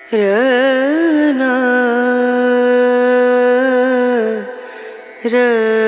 रना रना।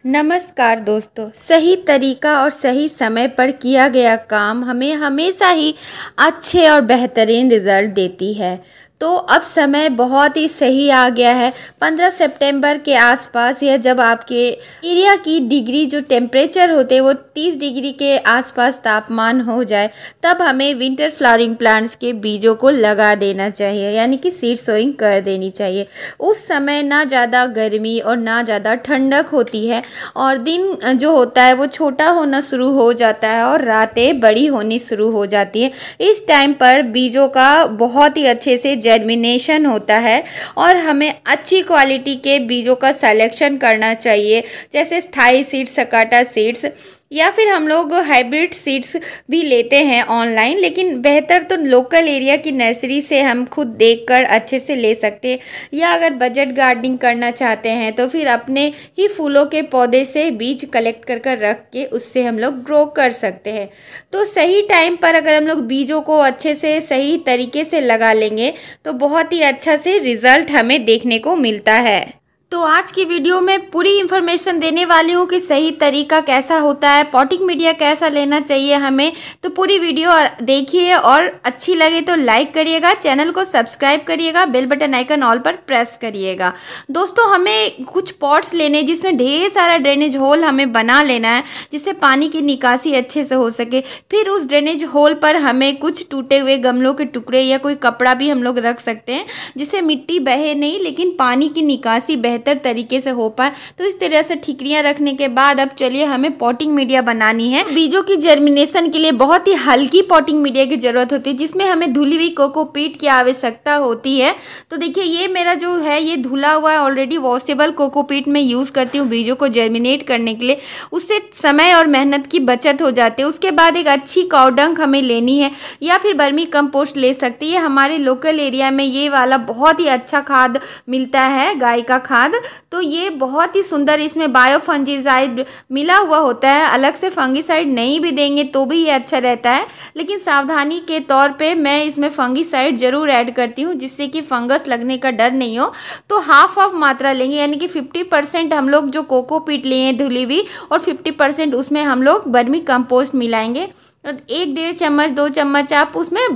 नमस्कार दोस्तों, सही तरीका और सही समय पर किया गया काम हमें हमेशा ही अच्छे और बेहतरीन रिज़ल्ट देती है। तो अब समय बहुत ही सही आ गया है। 15 सितंबर के आसपास या जब आपके एरिया की डिग्री जो टेम्परेचर होते हैं वो 30 डिग्री के आसपास तापमान हो जाए, तब हमें विंटर फ्लावरिंग प्लांट्स के बीजों को लगा देना चाहिए, यानी कि सीड सोइंग कर देनी चाहिए। उस समय ना ज़्यादा गर्मी और ना ज़्यादा ठंडक होती है और दिन जो होता है वो छोटा होना शुरू हो जाता है और रातें बड़ी होनी शुरू हो जाती है। इस टाइम पर बीजों का बहुत ही अच्छे से जर्मिनेशन होता है और हमें अच्छी क्वालिटी के बीजों का सिलेक्शन करना चाहिए, जैसे स्थाई सीड्स, सकाटा सीड्स, या फिर हम लोग हाइब्रिड सीड्स भी लेते हैं ऑनलाइन, लेकिन बेहतर तो लोकल एरिया की नर्सरी से हम खुद देखकर अच्छे से ले सकते हैं। या अगर बजट गार्डनिंग करना चाहते हैं तो फिर अपने ही फूलों के पौधे से बीज कलेक्ट कर कर रख के उससे हम लोग ग्रो कर सकते हैं। तो सही टाइम पर अगर हम लोग बीजों को अच्छे से सही तरीके से लगा लेंगे तो बहुत ही अच्छा से रिज़ल्ट हमें देखने को मिलता है। तो आज की वीडियो में पूरी इन्फॉर्मेशन देने वाली हूँ कि सही तरीका कैसा होता है, पॉटिंग मीडिया कैसा लेना चाहिए हमें। तो पूरी वीडियो देखिए और अच्छी लगे तो लाइक करिएगा, चैनल को सब्सक्राइब करिएगा, बेल बटन आइकन ऑल पर प्रेस करिएगा। दोस्तों, हमें कुछ पॉट्स लेने जिसमें ढेर सारा ड्रेनेज होल हमें बना लेना है, जिससे पानी की निकासी अच्छे से हो सके। फिर उस ड्रेनेज होल पर हमें कुछ टूटे हुए गमलों के टुकड़े या कोई कपड़ा भी हम लोग रख सकते हैं, जिससे मिट्टी बहे नहीं लेकिन पानी की निकासी बेहतर तरीके से हो पाए। तो इस तरह से ठीकरियां रखने के बाद अब चलिए हमें पॉटिंग मीडिया बनानी है। बीजों की जर्मिनेशन के लिए बहुत ही हल्की पॉटिंग मीडिया की जरूरत होती है, जिसमें हमें धुली हुई कोकोपीट की आवश्यकता होती है। तो देखिए, ये मेरा जो है ये धुला हुआ है, ऑलरेडी वॉशेबल कोकोपीट में यूज करती हूँ बीजों को जर्मिनेट करने के लिए। उससे समय और मेहनत की बचत हो जाती है। उसके बाद एक अच्छी काऊ डंग हमें लेनी है या फिर वर्मी कंपोस्ट ले सकती है। हमारे लोकल एरिया में ये वाला बहुत ही अच्छा खाद मिलता है, गाय का खाद। तो ये बहुत ही सुंदर, इसमें बायो फंजीसाइड मिला हुआ होता है। अलग से फंगीसाइड नहीं भी देंगे तो भी ये अच्छा रहता है, लेकिन सावधानी के तौर पे मैं इसमें फंगीसाइड जरूर ऐड करती हूँ, जिससे कि फंगस लगने का डर नहीं हो। तो हाफ मात्रा लेंगे, यानी कि 50% हम लोग जो कोकोपीट लिए धुली हुई और 50% उसमें हम लोग वर्मी कंपोस्ट मिलाएंगे। 1-1.5 चम्मच 2 चम्मच आप उसमें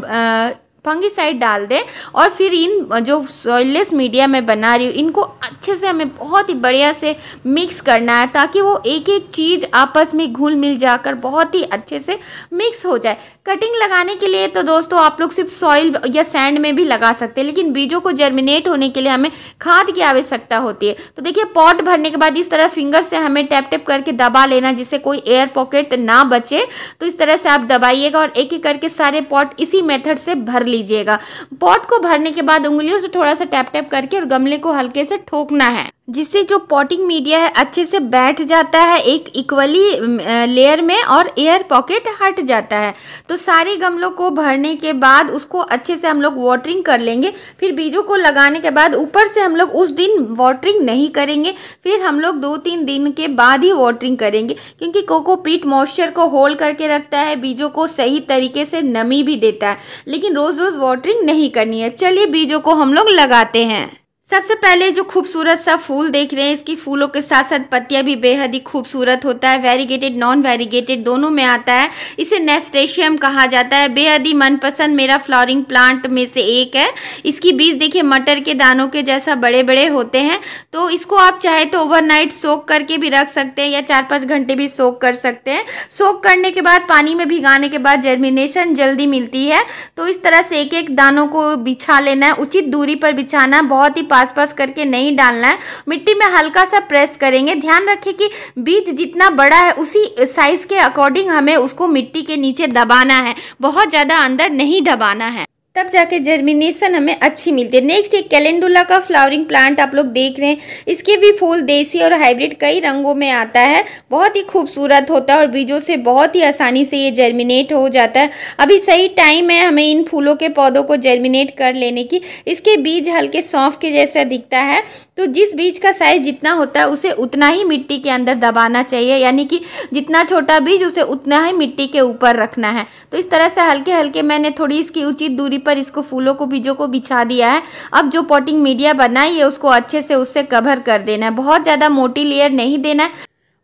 फंगीसाइड डाल दें और फिर इन जो सॉइललेस मीडिया में बना रही हूँ इनको अच्छे से हमें बहुत ही बढ़िया से मिक्स करना है, ताकि वो एक एक चीज़ आपस में घुल मिल जाकर बहुत ही अच्छे से मिक्स हो जाए। कटिंग लगाने के लिए तो दोस्तों आप लोग सिर्फ सॉइल या सैंड में भी लगा सकते हैं, लेकिन बीजों को जर्मिनेट होने के लिए हमें खाद की आवश्यकता होती है। तो देखिए, पॉट भरने के बाद इस तरह फिंगर से हमें टैप टैप करके दबा लेना, जिससे कोई एयर पॉकेट ना बचे। तो इस तरह से आप दबाइएगा और एक एक करके सारे पॉट इसी मेथड से भर लीजिएगा। पॉट को भरने के बाद उंगलियों से थोड़ा सा टैप टैप करके और गमले को हल्के से ठोकना है, जिससे जो पॉटिंग मीडिया है अच्छे से बैठ जाता है एक इक्वली लेयर में और एयर पॉकेट हट जाता है। तो सारे गमलों को भरने के बाद उसको अच्छे से हम लोग वाटरिंग कर लेंगे। फिर बीजों को लगाने के बाद ऊपर से हम लोग उस दिन वाटरिंग नहीं करेंगे, फिर हम लोग 2-3 दिन के बाद ही वाटरिंग करेंगे, क्योंकि कोकोपीट मॉइस्चर को होल्ड करके रखता है, बीजों को सही तरीके से नमी भी देता है, लेकिन रोज रोज वाटरिंग नहीं करनी है। चलिए बीजों को हम लोग लगाते हैं। सबसे पहले जो खूबसूरत सा फूल देख रहे हैं, इसकी फूलों के साथ साथ पत्तियां भी बेहद ही खूबसूरत होता है। वेरीगेटेड नॉन वेरीगेटेड दोनों में आता है। इसे नेस्टेशियम कहा जाता है। बेहद ही मनपसंद मेरा फ्लावरिंग प्लांट में से एक है। इसकी बीज देखिए मटर के दानों के जैसा बड़े बड़े होते हैं। तो इसको आप चाहे तो ओवरनाइट सोक करके भी रख सकते हैं या 4-5 घंटे भी सोक कर सकते हैं। सोक करने के बाद पानी में भिगाने के बाद जर्मिनेशन जल्दी मिलती है। तो इस तरह से एक एक दानों को बिछा लेना है, उचित दूरी पर बिछाना है, बहुत ही पास करके नहीं डालना है। मिट्टी में हल्का सा प्रेस करेंगे। ध्यान रखें कि बीज जितना बड़ा है उसी साइज के अकॉर्डिंग हमें उसको मिट्टी के नीचे दबाना है, बहुत ज्यादा अंदर नहीं दबाना है। तब जाके जर्मिनेशन हमें अच्छी मिलती है। नेक्स्ट एक कैलेंडुला का फ्लावरिंग प्लांट आप लोग देख रहे हैं। इसके भी फूल देसी और हाइब्रिड कई रंगों में आता है, बहुत ही खूबसूरत होता है और बीजों से बहुत ही आसानी से ये जर्मिनेट हो जाता है। अभी सही टाइम है हमें इन फूलों के पौधों को जर्मिनेट कर लेने की। इसके बीज हल्के सौंफ के जैसा दिखता है, तो जिस बीज का साइज जितना होता है उसे उतना ही मिट्टी के अंदर दबाना चाहिए, यानी कि जितना छोटा बीज उसे उतना ही मिट्टी के ऊपर रखना है। तो इस तरह से हल्के हल्के मैंने थोड़ी इसकी उचित दूरी पर इसको फूलों को बीजों को बिछा दिया है। अब जो पॉटिंग मीडिया बनाई है उसको अच्छे से उससे कवर कर देना है। बहुत ज़्यादा मोटी लेयर नहीं देना है,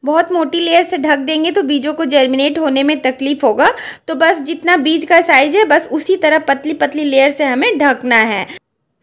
बहुत मोटी लेयर से ढक देंगे तो बीजों को जर्मिनेट होने में तकलीफ होगा। तो बस जितना बीज का साइज है बस उसी तरह पतली पतली लेयर से हमें ढकना है।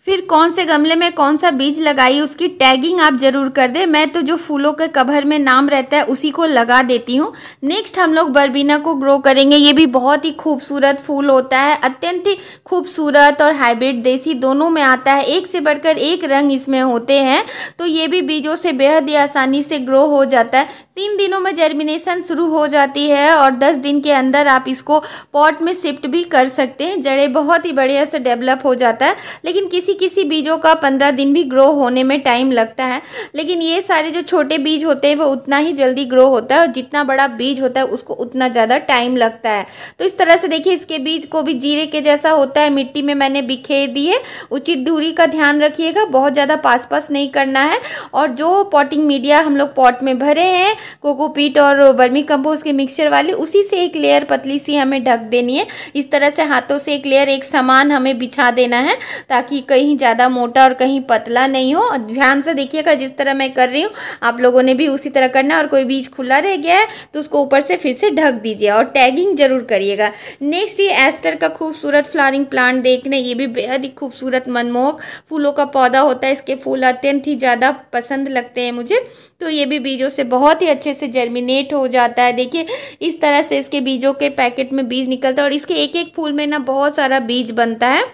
फिर कौन से गमले में कौन सा बीज लगाइए उसकी टैगिंग आप ज़रूर कर दें। मैं तो जो फूलों के कवर में नाम रहता है उसी को लगा देती हूँ। नेक्स्ट हम लोग बर्बीना को ग्रो करेंगे। ये भी बहुत ही खूबसूरत फूल होता है, अत्यंत ही खूबसूरत और हाइब्रिड देसी दोनों में आता है। एक से बढ़कर एक रंग इसमें होते हैं। तो ये भी बीजों से बेहद ही आसानी से ग्रो हो जाता है। 3 दिनों में जर्मिनेशन शुरू हो जाती है और 10 दिन के अंदर आप इसको पॉट में शिफ्ट भी कर सकते हैं। जड़ें बहुत ही बढ़िया से डेवलप हो जाता है, लेकिन किसी बीजों का 15 दिन भी ग्रो होने में टाइम लगता है। लेकिन ये सारे जो छोटे बीज होते हैं वो उतना ही जल्दी ग्रो होता है और जितना बड़ा बीज होता है उसको उतना ज़्यादा टाइम लगता है। तो इस तरह से देखिए इसके बीज को भी जीरे के जैसा होता है, मिट्टी में मैंने बिखेर दिए। उचित दूरी का ध्यान रखिएगा, बहुत ज़्यादा पास पास नहीं करना है। और जो पॉटिंग मीडिया हम लोग पॉट में भरे हैं कोकोपीट और वर्मी कंपोस्ट के मिक्सचर वाली, उसी से एक लेयर पतली सी हमें ढक देनी है। इस तरह से हाथों से एक लेयर एक समान हमें बिछा देना है ताकि कहीं ज़्यादा मोटा और कहीं पतला नहीं हो। ध्यान से देखिएगा, जिस तरह मैं कर रही हूँ आप लोगों ने भी उसी तरह करना है। और कोई बीज खुला रह गया है तो उसको ऊपर से फिर से ढक दीजिए और टैगिंग जरूर करिएगा। नेक्स्ट ये एस्टर का खूबसूरत फ्लावरिंग प्लांट देखने, ये भी बेहद ही खूबसूरत मनमोहक फूलों का पौधा होता है। इसके फूल अत्यंत ही ज़्यादा पसंद लगते हैं मुझे। तो ये भी बीजों से बहुत ही अच्छे से जर्मिनेट हो जाता है। देखिए इस तरह से इसके बीजों के पैकेट में बीज निकलता है और इसके एक एक फूल में ना बहुत सारा बीज बनता है।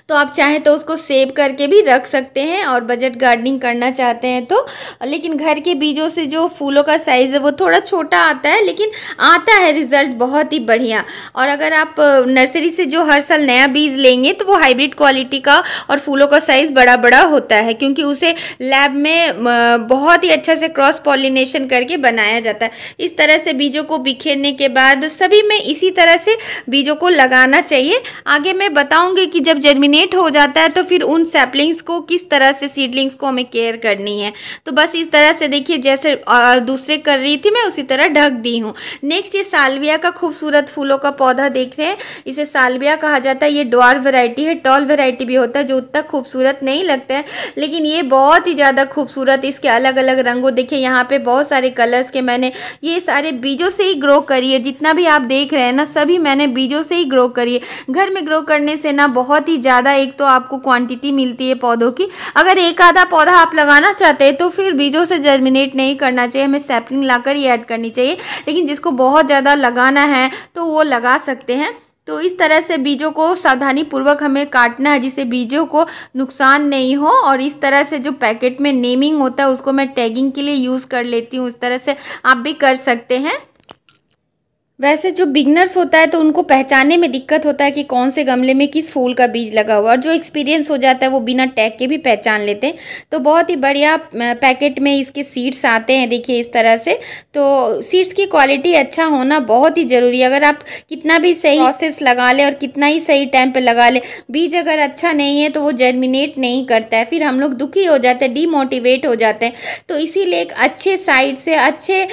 तो आप चाहें तो उसको सेव करके भी रख सकते हैं और बजट गार्डनिंग करना चाहते हैं तो। लेकिन घर के बीजों से जो फूलों का साइज़ है वो थोड़ा छोटा आता है, लेकिन आता है रिजल्ट बहुत ही बढ़िया। और अगर आप नर्सरी से जो हर साल नया बीज लेंगे तो वो हाइब्रिड क्वालिटी का और फूलों का साइज़ बड़ा बड़ा होता है, क्योंकि उसे लैब में बहुत ही अच्छा से क्रॉस पॉलिनेशन करके बनाया जाता है। इस तरह से बीजों को बिखेरने के बाद सभी में इसी तरह से बीजों को लगाना चाहिए। आगे मैं बताऊंगी कि जब जर्मिनेट हो जाता है तो फिर उन सैपलिंग्स को किस तरह से, सीडलिंग्स को हमें केयर करनी है। तो बस इस तरह से देखिए जैसे दूसरे कर रही थी मैं उसी तरह ढक दी हूँ। नेक्स्ट ये साल्विया का खूबसूरत फूलों का पौधा देख रहे हैं, इसे साल्विया कहा जाता है। ये ड्वार्फ वैरायटी है, टॉल वैरायटी भी होता है जो उतना खूबसूरत नहीं लगता है, लेकिन ये बहुत ही ज़्यादा खूबसूरत। इसके अलग अलग रंगों देखिए, यहाँ पे बहुत सारे कलर्स के मैंने ये सारे बीजों से ही ग्रो करी है। जितना भी आप देख रहे हैं ना सभी मैंने बीजों से ही ग्रो करी है। घर में ग्रो करने से ना बहुत ही ज़्यादा एक तो आपको क्वांटिटी मिलती है पौधों की। अगर एक आधा पौधा आप लगाना चाहते हैं तो फिर बीजों से जर्मिनेट नहीं करना चाहिए, हमें सैपलिंग लाकर ही ऐड करनी चाहिए। लेकिन जिसको बहुत ज़्यादा लगाना है तो वो लगा सकते हैं। तो इस तरह से बीजों को सावधानी पूर्वक हमें काटना है जिससे बीजों को नुकसान नहीं हो। और इस तरह से जो पैकेट में नेमिंग होता है उसको मैं टैगिंग के लिए यूज़ कर लेती हूँ। इस तरह से आप भी कर सकते हैं। वैसे जो बिगनर्स होता है तो उनको पहचानने में दिक्कत होता है कि कौन से गमले में किस फूल का बीज लगा हुआ है, और जो एक्सपीरियंस हो जाता है वो बिना टैग के भी पहचान लेते हैं। तो बहुत ही बढ़िया पैकेट में इसके सीड्स आते हैं देखिए इस तरह से। तो सीड्स की क्वालिटी अच्छा होना बहुत ही ज़रूरी है। अगर आप कितना भी सही प्रोसेस लगा लें और कितना ही सही टाइम पर लगा लें, बीज अगर अच्छा नहीं है तो वो जर्मिनेट नहीं करता है। फिर हम लोग दुखी हो जाते हैं, डीमोटिवेट हो जाते हैं। तो इसीलिए एक अच्छे साइट से, अच्छे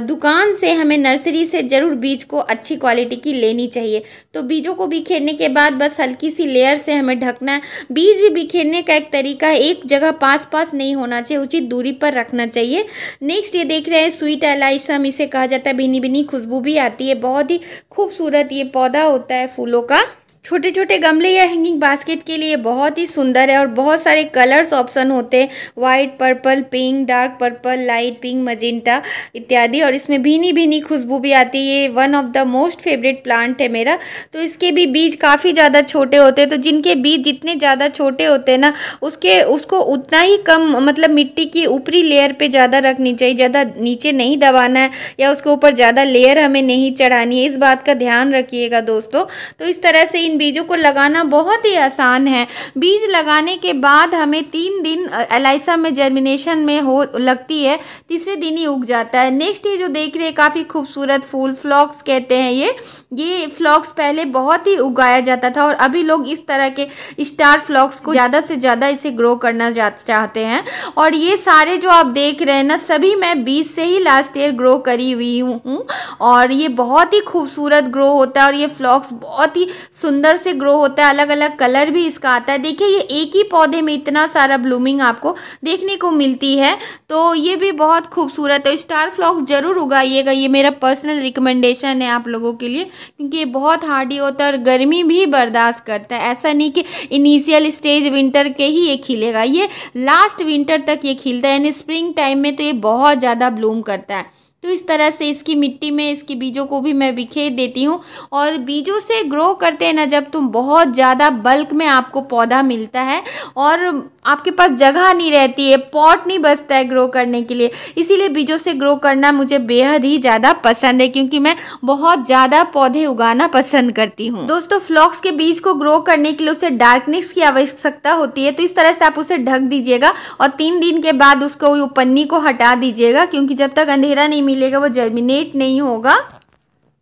दुकान से हमें नर्सरी से ज़रूर बीज को अच्छी क्वालिटी की लेनी चाहिए। तो बीजों को बिखेरने के बाद बस हल्की सी लेयर से हमें ढकना है। बीज भी बिखेरने का एक तरीका है, एक जगह पास पास नहीं होना चाहिए, उचित दूरी पर रखना चाहिए। नेक्स्ट ये देख रहे हैं स्वीट एलाइसम इसे कहा जाता है, भीनी भीनी खुशबू भी आती है। बहुत ही खूबसूरत ये पौधा होता है फूलों का। छोटे छोटे गमले या हैंगिंग बास्केट के लिए बहुत ही सुंदर है और बहुत सारे कलर्स ऑप्शन होते हैं, white, purple, pink, dark purple, light pink, magenta इत्यादि। और इसमें भीनी भीनी खुशबू भी आती है। ये one of the most favourite plant है मेरा। तो इसके भी बीज काफ़ी ज़्यादा छोटे होते हैं। तो जिनके बीज जितने ज़्यादा छोटे होते हैं ना उसको उतना ही कम, मतलब मिट्टी की ऊपरी लेयर पे ज़्यादा रखनी चाहिए, ज़्यादा नीचे नहीं दबाना है या उसके ऊपर ज़्यादा लेयर हमें नहीं चढ़ानी है। इस बात का ध्यान रखिएगा दोस्तों। तो इस तरह से इन बीजों को लगाना बहुत ही आसान है। बीज लगाने के बाद हमें 3 दिन एलाइसा में जर्मिनेशन में हो लगती है, तीसरे दिन ही उग जाता है। नेक्स्ट ये जो देख रहे हैं काफ़ी खूबसूरत फूल, फ्लॉक्स कहते हैं ये फ्लॉक्स पहले बहुत ही उगाया जाता था और अभी लोग इस तरह के स्टार फ्लॉक्स को ज़्यादा से ज़्यादा इसे ग्रो करना चाहते हैं। और ये सारे जो आप देख रहे हैं ना, सभी मैं बीज से ही लास्ट ईयर ग्रो करी हुई हूँ और ये बहुत ही खूबसूरत ग्रो होता है और ये फ्लॉक्स बहुत ही सुंदर से ग्रो होता है। अलग अलग कलर भी इसका आता है। देखिए ये एक ही पौधे में इतना सारा ब्लूमिंग आपको देखने को मिलती है, तो ये भी बहुत खूबसूरत है। स्टार फ्लॉक्स ज़रूर उगाइएगा, ये मेरा पर्सनल रिकमेंडेशन है आप लोगों के लिए, क्योंकि ये बहुत हार्डी होता है और गर्मी भी बर्दाश्त करता है। ऐसा नहीं कि इनिशियल स्टेज विंटर के ही ये खिलेगा, ये लास्ट विंटर तक ये खिलता है, यानी स्प्रिंग टाइम में तो ये बहुत ज़्यादा ब्लूम करता है। तो इस तरह से इसकी मिट्टी में इसके बीजों को भी मैं बिखेर देती हूँ। और बीजों से ग्रो करते हैं ना जब, तुम बहुत ज़्यादा बल्क में आपको पौधा मिलता है और आपके पास जगह नहीं रहती है, पॉट नहीं बचता है ग्रो करने के लिए। इसीलिए बीजों से ग्रो करना मुझे बेहद ही ज़्यादा पसंद है, क्योंकि मैं बहुत ज़्यादा पौधे उगाना पसंद करती हूँ। दोस्तों फ्लॉक्स के बीज को ग्रो करने के लिए उसे डार्कनेस की आवश्यकता होती है, तो इस तरह से आप उसे ढक दीजिएगा और 3 दिन के बाद उसको पन्नी को हटा दीजिएगा, क्योंकि जब तक अंधेरा नहीं मिलेगा वो जर्मिनेट नहीं होगा।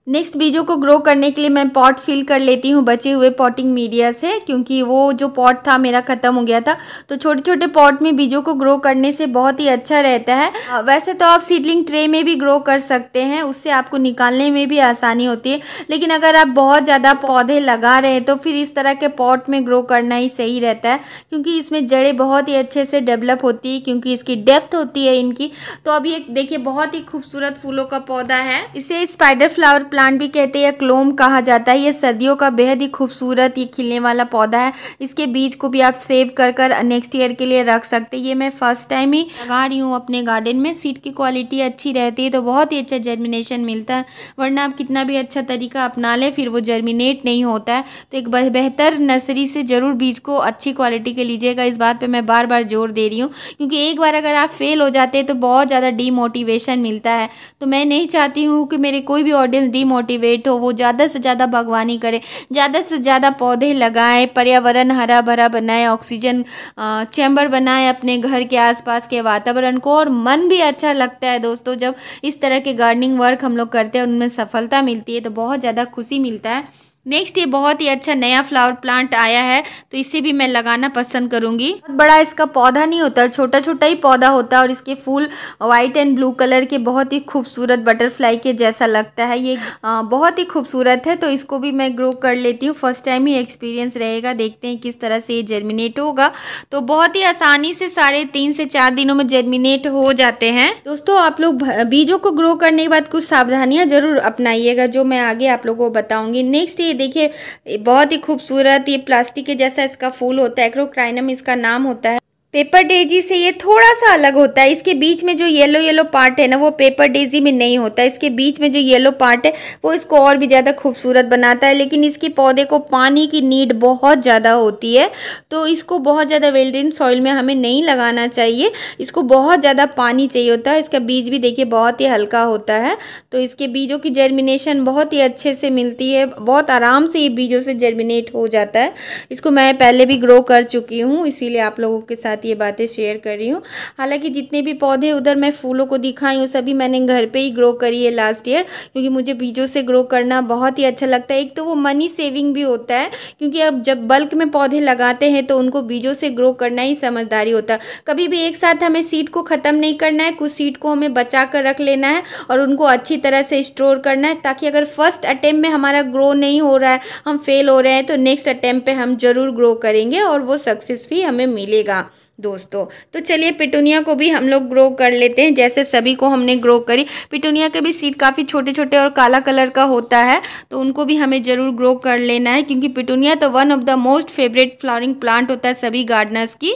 नेक्स्ट बीजों को ग्रो करने के लिए मैं पॉट फिल कर लेती हूँ बचे हुए पॉटिंग मीडिया से, क्योंकि वो जो पॉट था मेरा ख़त्म हो गया था। तो छोटे छोटे पॉट में बीजों को ग्रो करने से बहुत ही अच्छा रहता है। वैसे तो आप सीडलिंग ट्रे में भी ग्रो कर सकते हैं, उससे आपको निकालने में भी आसानी होती है, लेकिन अगर आप बहुत ज़्यादा पौधे लगा रहे हैं तो फिर इस तरह के पॉट में ग्रो करना ही सही रहता है, क्योंकि इसमें जड़ें बहुत ही अच्छे से डेवलप होती है, क्योंकि इसकी डेप्थ होती है इनकी। तो अभी एक देखिए बहुत ही खूबसूरत फूलों का पौधा है, इसे स्पाइडर फ्लावर प्लांट भी कहते हैं या क्लोम कहा जाता है। ये सर्दियों का बेहद ही खूबसूरत ये खिलने वाला पौधा है। इसके बीज को भी आप सेव कर नेक्स्ट ईयर के लिए रख सकते हैं। ये मैं फर्स्ट टाइम ही लगा रही हूँ अपने गार्डन में। सीड की क्वालिटी अच्छी रहती है तो बहुत ही अच्छा जर्मिनेशन मिलता है, वरना आप कितना भी अच्छा तरीका अपना लें फिर वो जर्मिनेट नहीं होता है। तो एक बेहतर नर्सरी से ज़रूर बीज को अच्छी क्वालिटी के लीजिएगा, इस बात पर मैं बार बार जोर दे रही हूँ, क्योंकि एक बार अगर आप फेल हो जाते हैं तो बहुत ज़्यादा डीमोटिवेशन मिलता है। तो मैं नहीं चाहती हूँ कि मेरे कोई भी ऑडियंस डीमोटिवेट हो, वो ज़्यादा से ज़्यादा बागवानी करे, ज़्यादा से ज़्यादा पौधे लगाएं, पर्यावरण हरा भरा बनाएं, ऑक्सीजन चैम्बर बनाएं अपने घर के आसपास के वातावरण को। और मन भी अच्छा लगता है दोस्तों जब इस तरह के गार्डनिंग वर्क हम लोग करते हैं और उनमें सफलता मिलती है तो बहुत ज़्यादा खुशी मिलता है। नेक्स्ट ये बहुत ही अच्छा नया फ्लावर प्लांट आया है, तो इसे भी मैं लगाना पसंद करूंगी। बहुत बड़ा इसका पौधा नहीं होता, छोटा छोटा ही पौधा होता है और इसके फूल वाइट एंड ब्लू कलर के बहुत ही खूबसूरत बटरफ्लाई के जैसा लगता है। ये बहुत ही खूबसूरत है, तो इसको भी मैं ग्रो कर लेती हूँ। फर्स्ट टाइम ही एक्सपीरियंस रहेगा, देखते हैं किस तरह से ये जर्मिनेट होगा। तो बहुत ही आसानी से 3.5 से 4 दिनों में जर्मिनेट हो जाते हैं। दोस्तों आप लोग बीजों को ग्रो करने के बाद कुछ सावधानियाँ जरूर अपनाइएगा, जो मैं आगे आप लोगों को बताऊंगी। नेक्स्ट ये देखिए बहुत ही खूबसूरत ये प्लास्टिक के जैसा इसका फूल होता है, एक्रोक्राइनम इसका नाम होता है। पेपर डेजी से ये थोड़ा सा अलग होता है। इसके बीच में जो येलो येलो पार्ट है ना, वो पेपर डेजी में नहीं होता है। इसके बीच में जो येलो पार्ट है वो इसको और भी ज़्यादा खूबसूरत बनाता है। लेकिन इसके पौधे को पानी की नीड बहुत ज़्यादा होती है, तो इसको बहुत ज़्यादा वेल ड्रेन सॉइल में हमें नहीं लगाना चाहिए। इसको बहुत ज़्यादा पानी चाहिए होता है। इसका बीज भी देखिए बहुत ही हल्का होता है, तो इसके बीजों की जर्मिनेशन बहुत ही अच्छे से मिलती है। बहुत आराम से ये बीजों से जर्मिनेट हो जाता है। इसको मैं पहले भी ग्रो कर चुकी हूँ, इसीलिए आप लोगों के साथ ये बातें शेयर कर रही हूँ। हालांकि जितने भी पौधे उधर मैं फूलों को दिखाई हूँ सभी मैंने घर पे ही ग्रो करी है लास्ट ईयर, क्योंकि मुझे बीजों से ग्रो करना बहुत ही अच्छा लगता है। एक तो वो मनी सेविंग भी होता है, क्योंकि अब जब बल्क में पौधे लगाते हैं तो उनको बीजों से ग्रो करना ही समझदारी होता है। कभी भी एक साथ हमें सीड को ख़त्म नहीं करना है, कुछ सीड को हमें बचा कर रख लेना है और उनको अच्छी तरह से स्टोर करना है, ताकि अगर फर्स्ट अटेम्प्ट में हमारा ग्रो नहीं हो रहा है, हम फेल हो रहे हैं, तो नेक्स्ट अटेम्प्ट पे हम जरूर ग्रो करेंगे और वो सक्सेस भी हमें मिलेगा दोस्तों। तो चलिए पिटूनिया को भी हम लोग ग्रो कर लेते हैं, जैसे सभी को हमने ग्रो करी। पिटूनिया के भी सीड काफ़ी छोटे छोटे और काला कलर का होता है, तो उनको भी हमें ज़रूर ग्रो कर लेना है, क्योंकि पिटूनिया तो one of the most favourite flowering plant होता है सभी गार्डनर्स की।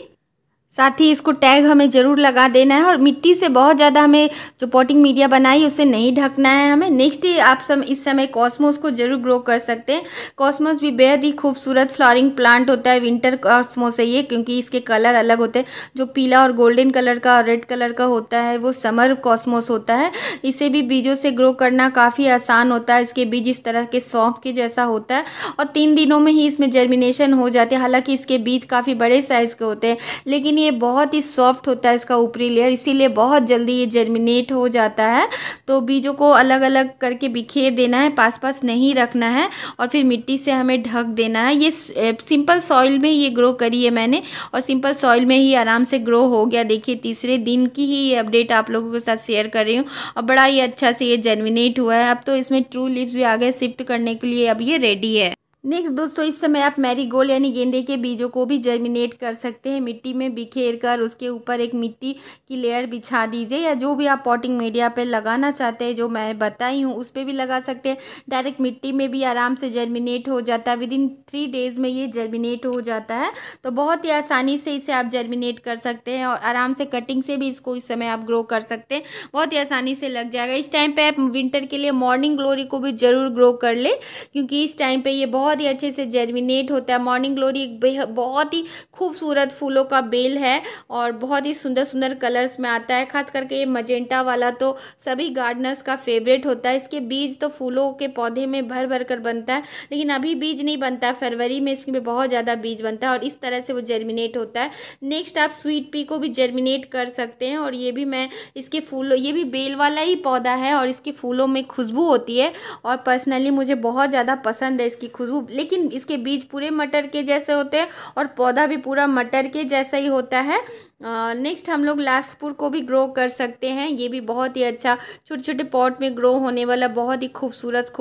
साथ ही इसको टैग हमें ज़रूर लगा देना है और मिट्टी से बहुत ज़्यादा हमें जो पॉटिंग मीडिया बनाई उसे नहीं ढकना है हमें। नेक्स्ट आप इस समय कॉस्मोस को ज़रूर ग्रो कर सकते हैं। कॉस्मोस भी बेहद ही खूबसूरत फ्लावरिंग प्लांट होता है। विंटर कॉस्मोस है ये, क्योंकि इसके कलर अलग होते हैं। जो पीला और गोल्डन कलर का और रेड कलर का होता है वो समर कॉस्मोस होता है। इसे भी बीजों से ग्रो करना काफ़ी आसान होता है। इसके बीज इस तरह के सौंफ के जैसा होता है और 3 दिनों में ही इसमें जर्मिनेशन हो जाते हैं। हालाँकि इसके बीज काफ़ी बड़े साइज़ के होते हैं, लेकिन ये बहुत ही सॉफ्ट होता है इसका ऊपरी लेयर, इसीलिए बहुत जल्दी ये जर्मिनेट हो जाता है। तो बीजों को अलग अलग करके बिखेर देना है, पास पास नहीं रखना है और फिर मिट्टी से हमें ढक देना है। ये सिंपल सॉइल में ये ग्रो करी है मैंने और सिंपल सॉइल में ही आराम से ग्रो हो गया। देखिए तीसरे दिन की ही ये अपडेट आप लोगों के साथ शेयर कर रही हूँ और बड़ा ही अच्छा से ये जर्मिनेट हुआ है। अब तो इसमें ट्रू लीव्स भी आ गए शिफ्ट करने के लिए, अब ये रेडी है। नेक्स्ट दोस्तों, इस समय आप मैरीगोल्ड यानी गेंदे के बीजों को भी जर्मिनेट कर सकते हैं। मिट्टी में बिखेर कर उसके ऊपर एक मिट्टी की लेयर बिछा दीजिए या जो भी आप पॉटिंग मीडिया पे लगाना चाहते हैं, जो मैं बताई हूँ उस पर भी लगा सकते हैं। डायरेक्ट मिट्टी में भी आराम से जर्मिनेट हो जाता है। विदिन 3 डेज़ में ये जर्मिनेट हो जाता है। तो बहुत ही आसानी से इसे आप जर्मिनेट कर सकते हैं और आराम से कटिंग से भी इसको इस समय आप ग्रो कर सकते हैं। बहुत ही आसानी से लग जाएगा। इस टाइम पर आप विंटर के लिए मॉर्निंग ग्लोरी को भी ज़रूर ग्रो कर ले, क्योंकि इस टाइम पर ये बहुत ही अच्छे से जर्मिनेट होता है। मॉर्निंग ग्लोरी एक बहुत ही खूबसूरत फूलों का बेल है और बहुत ही सुंदर सुंदर कलर्स में आता है। खास करके ये मजेंटा वाला तो सभी गार्डनर्स का फेवरेट होता है। इसके बीज तो फूलों के पौधे में भर भर कर बनता है, लेकिन अभी बीज नहीं बनता है। फरवरी में इसमें बहुत ज़्यादा बीज बनता है और इस तरह से वो जर्मिनेट होता है। नेक्स्ट आप स्वीट पी को भी जर्मिनेट कर सकते हैं और ये भी मैं इसके फूलों, ये भी बेल वाला ही पौधा है और इसके फूलों में खुशबू होती है और पर्सनली मुझे बहुत ज़्यादा पसंद है इसकी खुशबू। लेकिन इसके बीज पूरे मटर के जैसे होते हैं और पौधा भी पूरा मटर के जैसा ही होता है। नेक्स्ट हम लोग लार्कस्पुर को भी ग्रो कर सकते हैं। ये भी बहुत ही अच्छा छोटे छोटे पॉट में ग्रो होने वाला बहुत ही खूबसूरत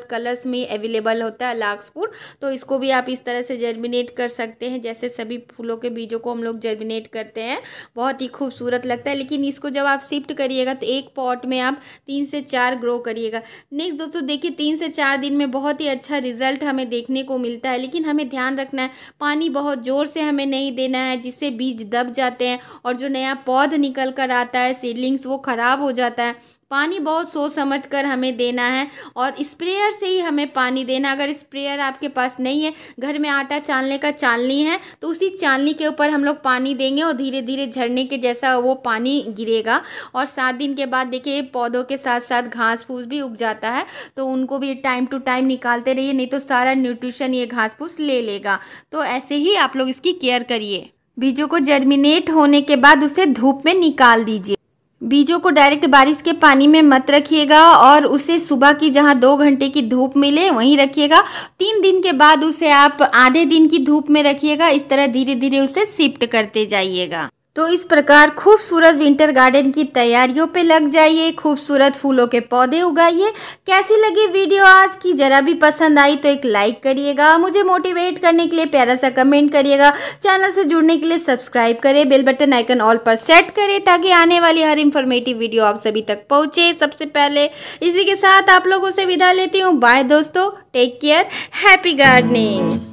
कलर्स में अवेलेबल होता है लार्कस्पुर। तो इसको भी आप इस तरह से जर्मिनेट कर सकते हैं जैसे सभी फूलों के बीजों को हम लोग जर्मिनेट करते हैं। बहुत ही खूबसूरत लगता है। लेकिन इसको जब आप शिफ्ट करिएगा तो एक पॉट में आप 3 से 4 ग्रो करिएगा। नेक्स्ट दोस्तों देखिए 3 से 4 दिन में बहुत ही अच्छा रिजल्ट हमें देखने को मिलता है, लेकिन हमें ध्यान रखना है पानी बहुत ज़ोर से हमें नहीं देना है जिससे बीज दब जाते हैं और जो नया पौध निकल कर आता है सीडलिंग्स वो ख़राब हो जाता है। पानी बहुत सोच समझ कर हमें देना है और स्प्रेयर से ही हमें पानी देना। अगर स्प्रेयर आपके पास नहीं है, घर में आटा छानने का छाननी है, तो उसी छाननी के ऊपर हम लोग पानी देंगे और धीरे धीरे झरने के जैसा वो पानी गिरेगा। और 7 दिन के बाद देखिए पौधों के साथ साथ घास फूस भी उग जाता है, तो उनको भी टाइम टू टाइम निकालते रहिए, नहीं तो सारा न्यूट्रिशन ये घास फूस ले लेगा। तो ऐसे ही आप लोग इसकी केयर करिए। बीजों को जर्मिनेट होने के बाद उसे धूप में निकाल दीजिए। बीजों को डायरेक्ट बारिश के पानी में मत रखिएगा और उसे सुबह की जहां 2 घंटे की धूप मिले वहीं रखिएगा। 3 दिन के बाद उसे आप आधे दिन की धूप में रखिएगा। इस तरह धीरे धीरे उसे शिफ्ट करते जाइएगा। तो इस प्रकार खूबसूरत विंटर गार्डन की तैयारियों पे लग जाइए, खूबसूरत फूलों के पौधे उगाइए। कैसी लगी वीडियो आज की? जरा भी पसंद आई तो एक लाइक करिएगा, मुझे मोटिवेट करने के लिए प्यारा सा कमेंट करिएगा, चैनल से जुड़ने के लिए सब्सक्राइब करें, बेल बटन आइकन ऑल पर सेट करें ताकि आने वाली हर इंफॉर्मेटिव वीडियो आप सभी तक पहुँचे सबसे पहले। इसी के साथ आप लोगों से विदा लेती हूँ। बाय दोस्तों, टेक केयर, हैप्पी गार्डनिंग।